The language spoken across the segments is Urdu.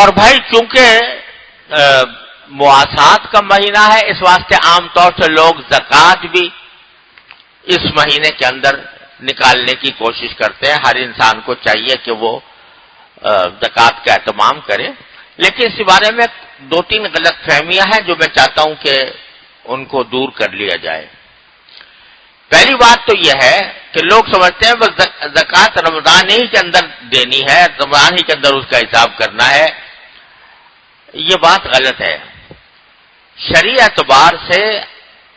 اور بھائی چونکہ مواسات کا مہینہ ہے، اس واسطے عام طور سے لوگ زکوٰۃ بھی اس مہینے کے اندر نکالنے کی کوشش کرتے ہیں. ہر انسان کو چاہیے کہ وہ زکوٰۃ کا اہتمام کرے. لیکن اس بارے میں 2-3 غلط فہمیاں ہیں جو میں چاہتا ہوں کہ ان کو دور کر لیا جائے. پہلی بات تو یہ ہے کہ لوگ سمجھتے ہیں بس زکوٰۃ رمضان ہی کے اندر دینی ہے، رمضان ہی کے اندر اس کا حساب کرنا ہے. یہ بات غلط ہے. شرعی اعتبار سے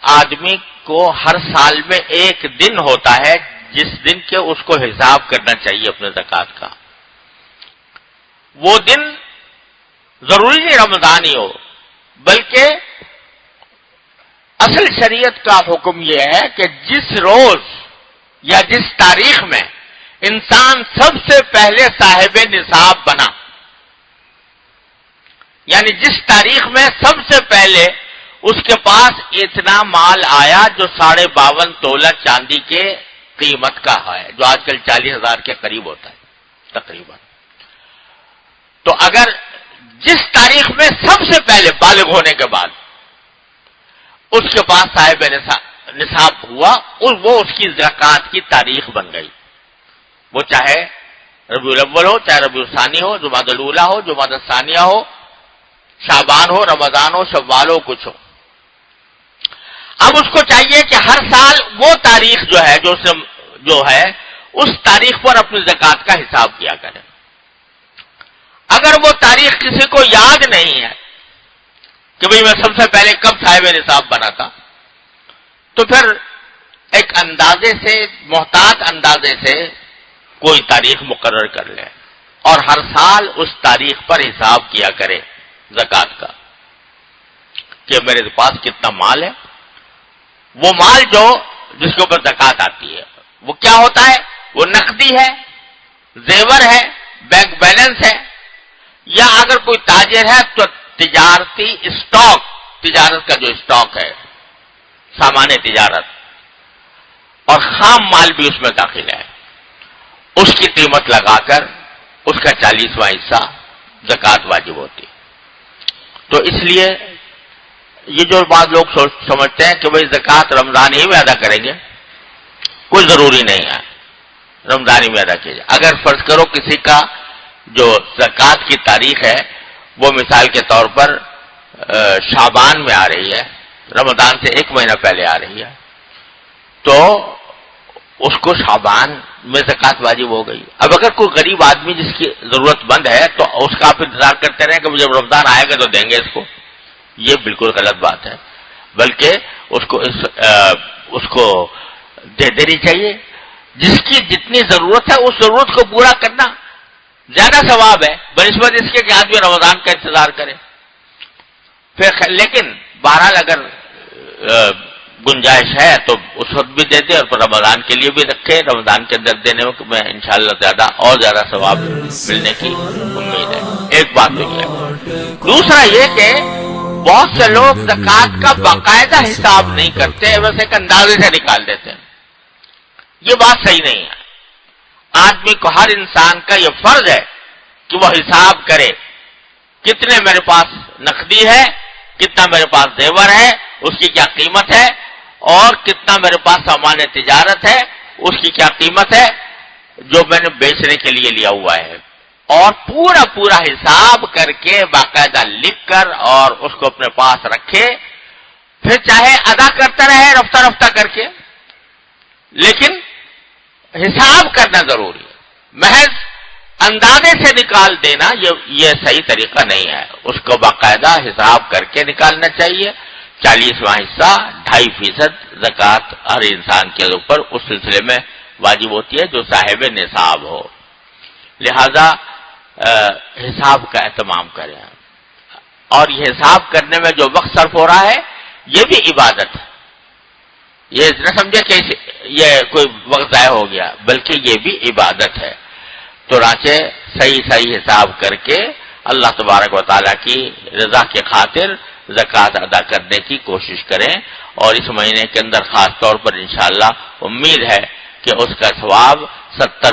آدمی کو ہر سال میں ایک دن ہوتا ہے جس دن کے اس کو حساب کرنا چاہیے اپنے زکوٰۃ کا. وہ دن ضروری نہیں رمضان ہی ہو، بلکہ اصل شریعت کا حکم یہ ہے کہ جس روز یا جس تاریخ میں انسان سب سے پہلے صاحب نصاب بنا، یعنی جس تاریخ میں سب سے پہلے اس کے پاس اتنا مال آیا جو 52.5 تولہ چاندی کے قیمت کا ہے، جو آج کل 40,000 کے قریب ہوتا ہے تقریباً. تو اگر جس تاریخ میں سب سے پہلے بالغ ہونے کے بعد اس کے پاس صاحب نصاب ہوا، وہ اس کی زکوٰۃ کی تاریخ بن گئی. وہ چاہے ربیع الاول ہو، چاہے ربیع الثانی ہو، جمادی الاولیٰ ہو، جمادی الثانیہ ہو، شعبان ہو، رمضان ہو، شوال ہو، کچھ ہو. اب اس کو چاہیے کہ ہر سال وہ تاریخ جو ہے اس تاریخ پر اپنی زکوٰۃ کا حساب کیا کرے. اگر وہ تاریخ کسی کو یاد نہیں ہے کہ بھئی میں سب سے پہلے کب صاحب نصاب بنا تھا، تو پھر ایک اندازے سے، محتاط اندازے سے کوئی تاریخ مقرر کر لے اور ہر سال اس تاریخ پر حساب کیا کرے زکوٰۃ کا کہ میرے پاس کتنا مال ہے. وہ مال جس کے اوپر زکوٰۃ آتی ہے وہ کیا ہوتا ہے؟ وہ نقدی ہے، زیور ہے، بینک بیلنس ہے، یا اگر کوئی تاجر ہے تو تجارتی اسٹاک، تجارت کا جو اسٹاک ہے، سامان تجارت، اور خام مال بھی اس میں داخل ہے. اس کی قیمت لگا کر اس کا 40واں حصہ زکوٰۃ واجب ہوتی. تو اس لیے یہ جو بات لوگ سمجھتے ہیں کہ بھئی زکوٰۃ رمضان ہی میں ادا کریں گے، کوئی ضروری نہیں ہے رمضان ہی میں ادا کیجیے. اگر فرض کرو کسی کا جو زکوٰۃ کی تاریخ ہے وہ مثال کے طور پر شعبان میں آ رہی ہے، رمضان سے 1 مہینہ پہلے آ رہی ہے، تو اس کو شعبان میں زکوٰۃ واجب ہو گئی. اب اگر کوئی غریب آدمی جس کی ضرورت مند ہے تو اس کا آپ انتظار کرتے رہیں کہ جب رمضان آئے گا تو دیں گے اس کو، یہ بالکل غلط بات ہے. بلکہ اس کو دے دینی چاہیے. جس کی جتنی ضرورت ہے اس ضرورت کو پورا کرنا زیادہ ثواب ہے بنسبت اس کے کہ آدمی رمضان کا انتظار کرے. پھر لیکن بہرحال اگر گنجائش ہے تو اس وقت بھی دے دے اور پھر رمضان کے لیے بھی رکھے. رمضان کے اندر دینے میں انشاءاللہ زیادہ ثواب ملنے کی امید ہے. ایک بات تو یہ ہے. دوسرا یہ کہ بہت سے لوگ زکوٰۃ کا باقاعدہ حساب نہیں کرتے، بس ایک اندازے سے نکال دیتے ہیں. یہ بات صحیح نہیں ہے. آدمی کو، ہر انسان کا یہ فرض ہے کہ وہ حساب کرے کتنے میرے پاس نقدی ہے، کتنا میرے پاس زیور ہے، اس کی کیا قیمت ہے، اور کتنا میرے پاس سامان تجارت ہے، اس کی کیا قیمت ہے جو میں نے بیچنے کے لیے لیا ہوا ہے. اور پورا حساب کر کے باقاعدہ لکھ کر اور اس کو اپنے پاس رکھے. پھر چاہے ادا کرتا رہے رفتہ کر کے، لیکن حساب کرنا ضروری ہے. محض اندازے سے نکال دینا یہ صحیح طریقہ نہیں ہے. اس کو باقاعدہ حساب کر کے نکالنا چاہیے. 40واں حصہ 2.5% زکوٰۃ ہر انسان کے اوپر اس سلسلے میں واجب ہوتی ہے جو صاحب نصاب ہو. لہذا حساب کا اہتمام کریں. اور یہ حساب کرنے میں جو وقت صرف ہو رہا ہے یہ بھی عبادت ہے. یہ نہ سمجھے کہ یہ کوئی وقت ضائع ہو گیا، بلکہ یہ بھی عبادت ہے. تو چنانچہ صحیح حساب کر کے اللہ تبارک و تعالیٰ کی رضا کی خاطر زکوٰۃ ادا کرنے کی کوشش کریں. اور اس مہینے کے اندر خاص طور پر انشاءاللہ امید ہے کہ اس کا ثواب 70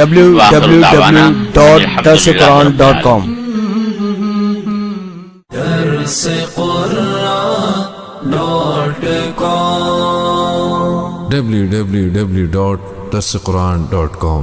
www.darsequran.com www.darsequran.com